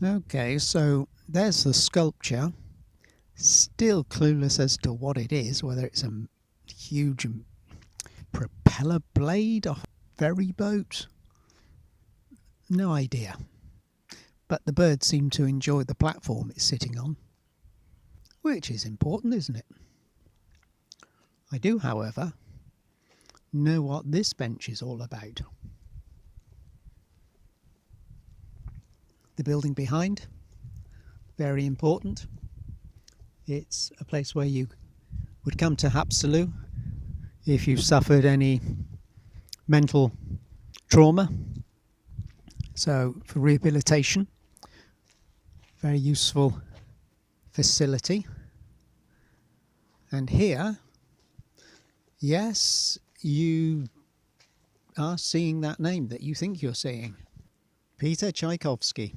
Okay, so there's the sculpture. Still clueless as to what it is, whether it's a huge propeller blade, a ferry boat. No idea. But the bird seemed to enjoy the platform it's sitting on, which is important, isn't it? I do, however, know what this bench is all about. The building behind, very important. It's a place where you would come to Haapsalu if you've suffered any mental trauma. So for rehabilitation, very useful facility. And here, yes, you are seeing that name that you think you're seeing. Peter Tchaikovsky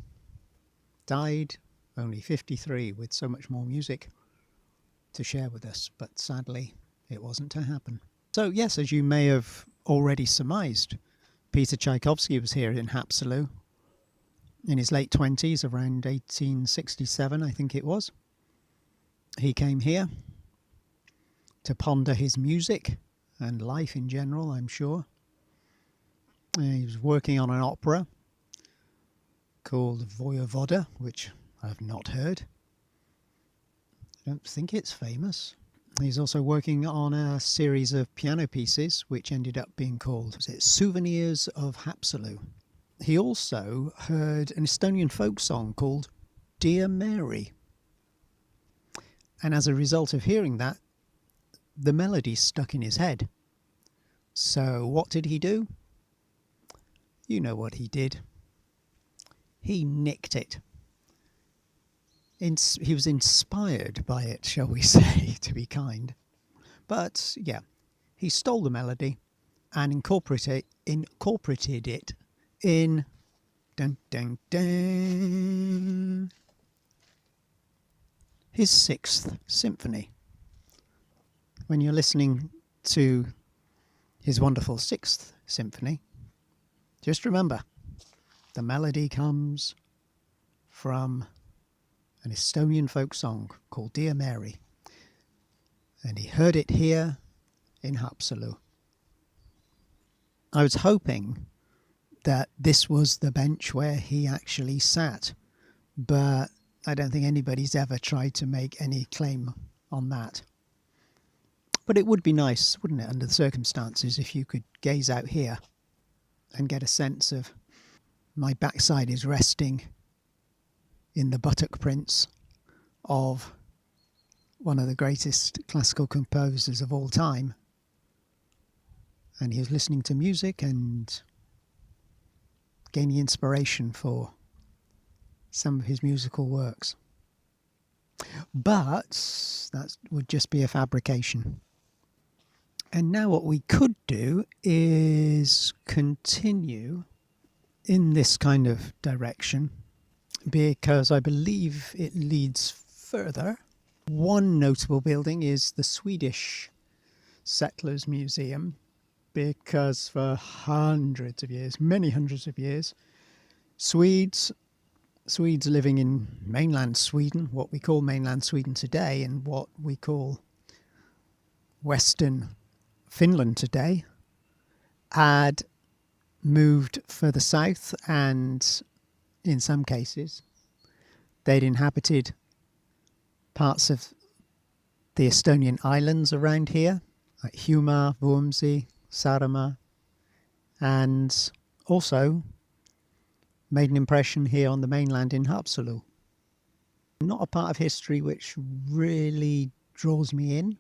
died only 53 with so much more music to share with us, but sadly it wasn't to happen. So yes, as you may have already surmised, Peter Tchaikovsky was here in Haapsalu in his late 20s, around 1867 I think it was. He came here to ponder his music and life in general, I'm sure. He was working on an opera called Voyevoda, which I've not heard. I don't think it's famous. He's also working on a series of piano pieces which ended up being called Souvenirs of Haapsalu. He also heard an Estonian folk song called Dear Mary. And as a result of hearing that, the melody stuck in his head. So what did he do? You know what he did. He nicked it. He was inspired by it, shall we say, to be kind. But yeah, he stole the melody and incorporated it in dun, dun, dun, his Sixth Symphony. When you're listening to his wonderful Sixth Symphony, just remember, the melody comes from an Estonian folk song called Dear Mary. And he heard it here in Haapsalu. I was hoping that this was the bench where he actually sat, but I don't think anybody's ever tried to make any claim on that. But it would be nice, wouldn't it, under the circumstances, if you could gaze out here and get a sense of my backside is resting in the buttock prints of one of the greatest classical composers of all time. And he was listening to music and gaining inspiration for some of his musical works. But that would just be a fabrication. And now what we could do is continue in this kind of direction, because I believe it leads further. One notable building is the Swedish Settlers Museum, because for hundreds of years, many hundreds of years, Swedes living in mainland Sweden, what we call mainland Sweden today, and what we call Western Finland today, had moved further south, and in some cases they'd inhabited parts of the Estonian islands around here, like Hiiumaa, Vormsi, Saaremaa, and also made an impression here on the mainland in Haapsalu. Not a part of history which really draws me in,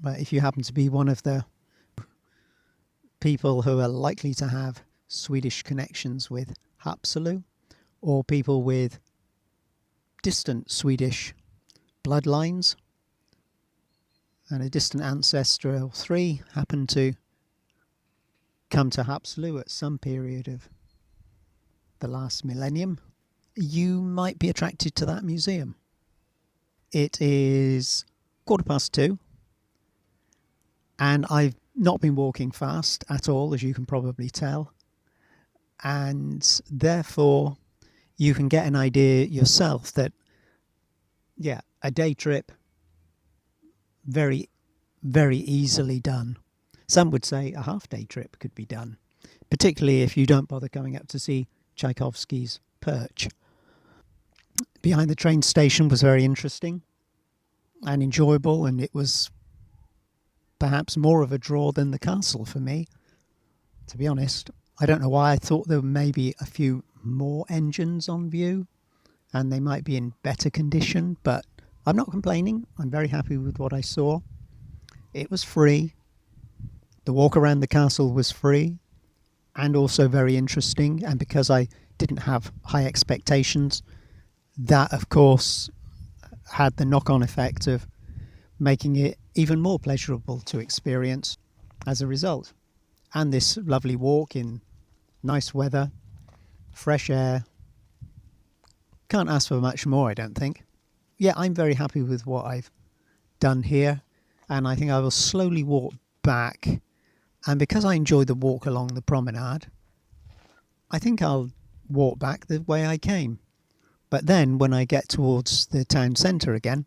but if you happen to be one of the people who are likely to have Swedish connections with Haapsalu, or people with distant Swedish bloodlines, and a distant ancestral tree happen to come to Haapsalu at some period of the last millennium, you might be attracted to that museum. It is 2:15, and I've not been walking fast at all, as you can probably tell, and therefore you can get an idea yourself that, yeah, a day trip, very, very easily done. Some would say a half-day trip could be done, particularly if you don't bother coming up to see Tchaikovsky's Perch. Behind the train station was very interesting and enjoyable, and it was perhaps more of a draw than the castle for me, to be honest. I don't know why. I thought there were maybe a few more engines on view and they might be in better condition, but I'm not complaining. I'm very happy with what I saw. It was free. The walk around the castle was free and also very interesting. And because I didn't have high expectations, that of course had the knock-on effect of making it even more pleasurable to experience as a result. And this lovely walk in nice weather, fresh air. Can't ask for much more, I don't think. Yeah, I'm very happy with what I've done here, and I think I will slowly walk back. And because I enjoy the walk along the promenade, I think I'll walk back the way I came. But then when I get towards the town centre again,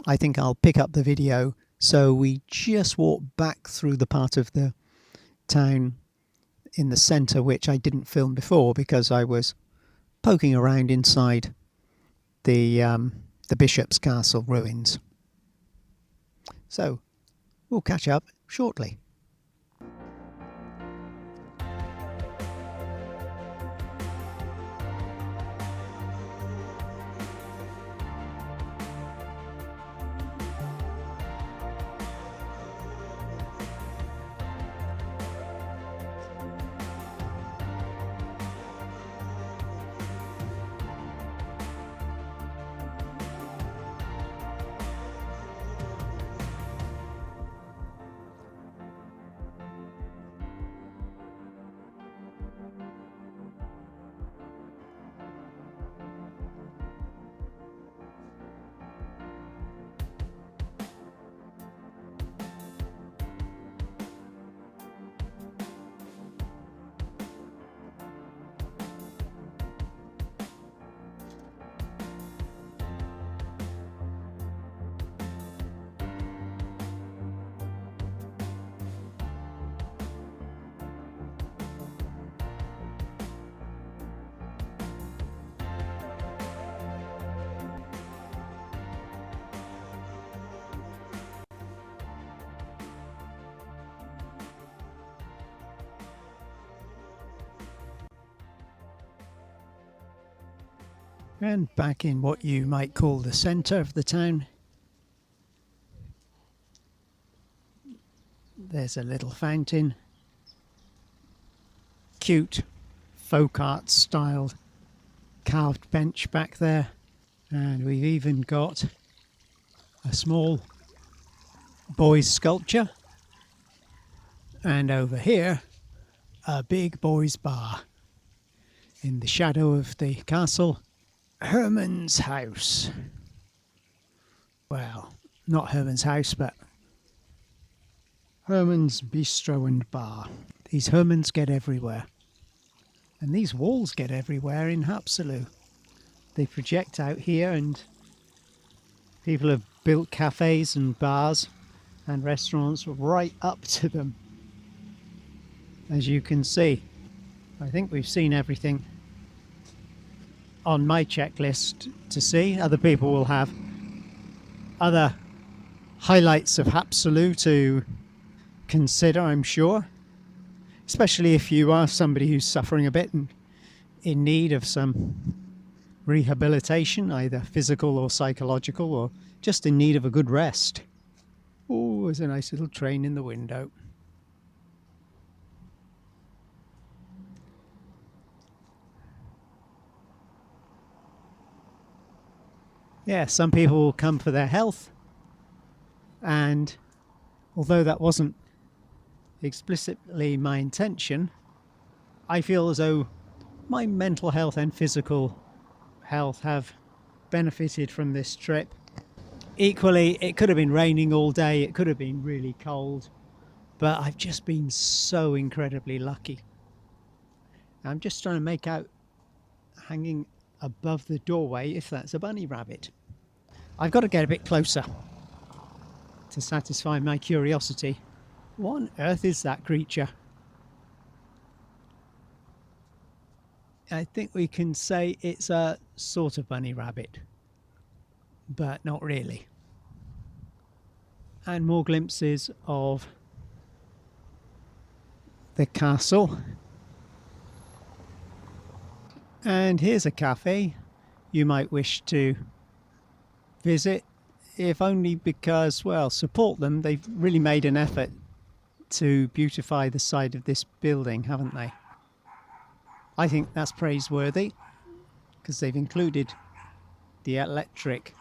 I think I'll pick up the video so we just walk back through the part of the town in the centre which I didn't film before because I was poking around inside the Bishop's Castle ruins. So we'll catch up shortly. And back in what you might call the centre of the town, there's a little fountain, cute folk art styled carved bench back there, and we've even got a small boys sculpture, and over here a big boys bar in the shadow of the castle. Herman's house. Well, not Herman's house, but Herman's bistro and bar. These Hermans get everywhere, and these walls get everywhere in Haapsalu. They project out here, and people have built cafes and bars and restaurants right up to them, as you can see. I think we've seen everything on my checklist to see. Other people will have other highlights of Haapsalu to consider, I'm sure, especially if you are somebody who's suffering a bit and in need of some rehabilitation, either physical or psychological, or just in need of a good rest. Oh, there's a nice little train in the window. Yeah, some people will come for their health, and although that wasn't explicitly my intention, I feel as though my mental health and physical health have benefited from this trip. Equally, it could have been raining all day, it could have been really cold, but I've just been so incredibly lucky. I'm just trying to make out, hanging above the doorway if that's a bunny rabbit. I've got to get a bit closer to satisfy my curiosity. What on earth is that creature? I think we can say it's a sort of bunny rabbit, but not really. And more glimpses of the castle. And here's a cafe you might wish to visit, if only because, well, support them. They've really made an effort to beautify the side of this building, haven't they? I think that's praiseworthy because they've included the electric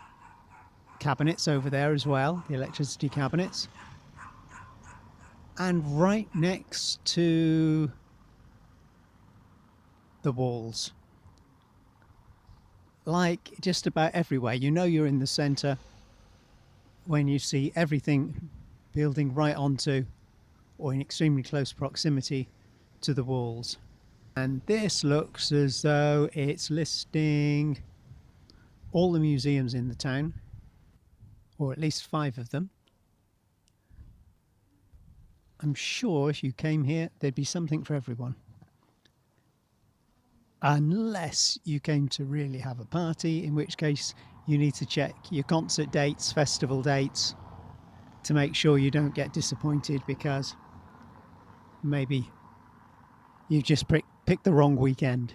cabinets over there as well, the electricity cabinets. And right next to the walls, like just about everywhere, you know you're in the centre when you see everything building right onto or in extremely close proximity to the walls. And this looks as though it's listing all the museums in the town, or at least 5 of them. I'm sure if you came here, there'd be something for everyone. Unless you came to really have a party, in which case you need to check your concert dates, festival dates, to make sure you don't get disappointed because maybe you just picked the wrong weekend.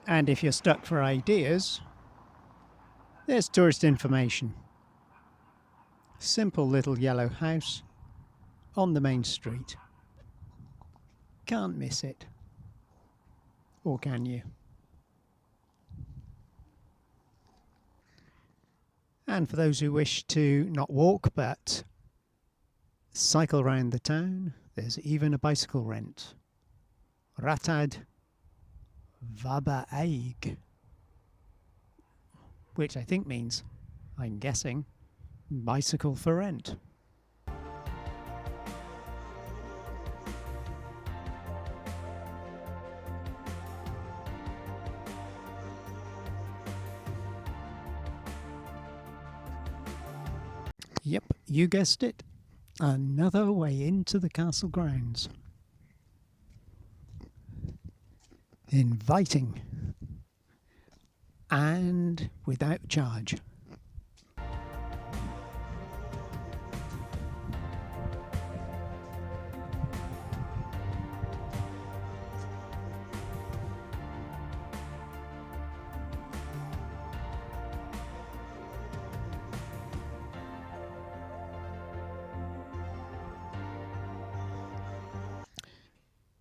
And if you're stuck for ideas, there's tourist information. Simple little yellow house on the main street. Can't miss it. Or can you? And for those who wish to not walk but cycle around the town, there's even a bicycle rent. Ratad Vabaig, which I think means, I'm guessing, bicycle for rent. Yep, you guessed it. Another way into the castle grounds. Inviting. And without charge.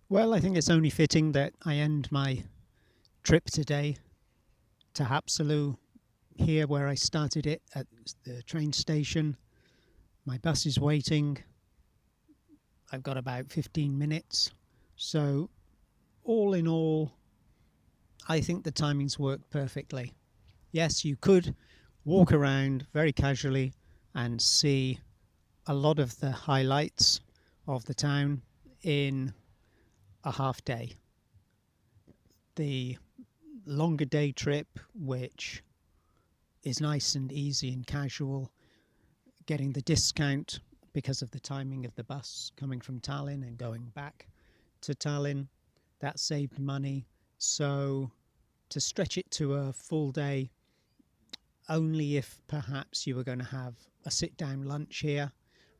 Well, I think it's only fitting that I end my trip today to Haapsalu, here where I started it at the train station. My bus is waiting. I've got about 15 minutes. So all in all, I think the timings work perfectly. Yes, you could walk around very casually and see a lot of the highlights of the town in a half day. The longer day trip, which is nice and easy and casual, getting the discount because of the timing of the bus coming from Tallinn and going back to Tallinn, that saved money. So to stretch it to a full day, only if perhaps you were going to have a sit-down lunch here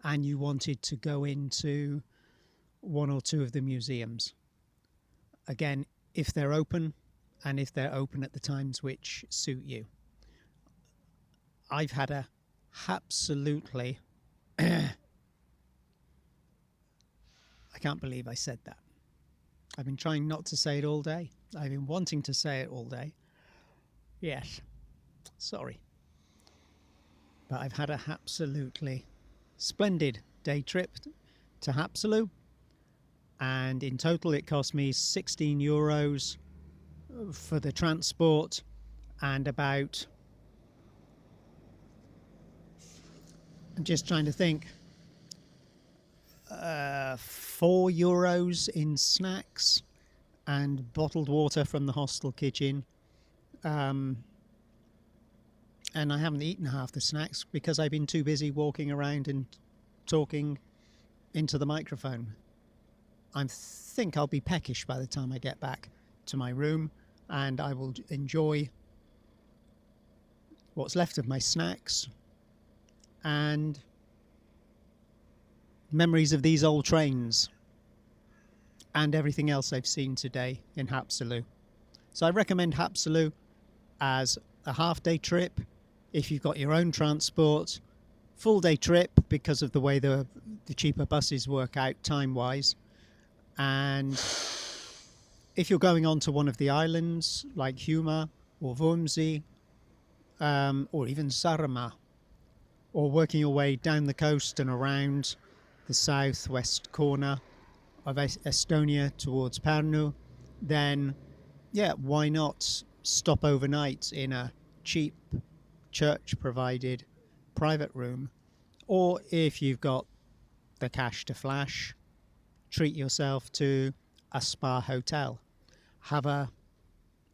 and you wanted to go into 1 or 2 of the museums. Again, if they're open, and if they're open at the times which suit you. I've had a absolutely I can't believe I said that. I've been trying not to say it all day. I've been wanting to say it all day. Yes, sorry. But I've had a absolutely splendid day trip to Haapsalu, and in total it cost me €16 for the transport and about, I'm just trying to think, €4 in snacks and bottled water from the hostel kitchen. And I haven't eaten half the snacks because I've been too busy walking around and talking into the microphone. I think I'll be peckish by the time I get back to my room, and I will enjoy what's left of my snacks and memories of these old trains and everything else I've seen today in Haapsalu. So I recommend Haapsalu as a half-day trip if you've got your own transport, full-day trip because of the way the cheaper buses work out time-wise, and if you're going on to one of the islands like Huma or Vormsi, or even Saaremaa, or working your way down the coast and around the southwest corner of Estonia towards Pärnu, then yeah, why not stop overnight in a cheap church provided private room? Or if you've got the cash to flash, treat yourself to a spa hotel. Have a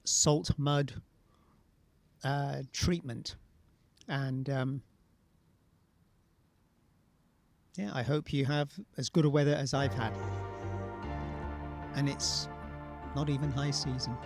salt mud treatment. And yeah, I hope you have as good a weather as I've had. And it's not even high season.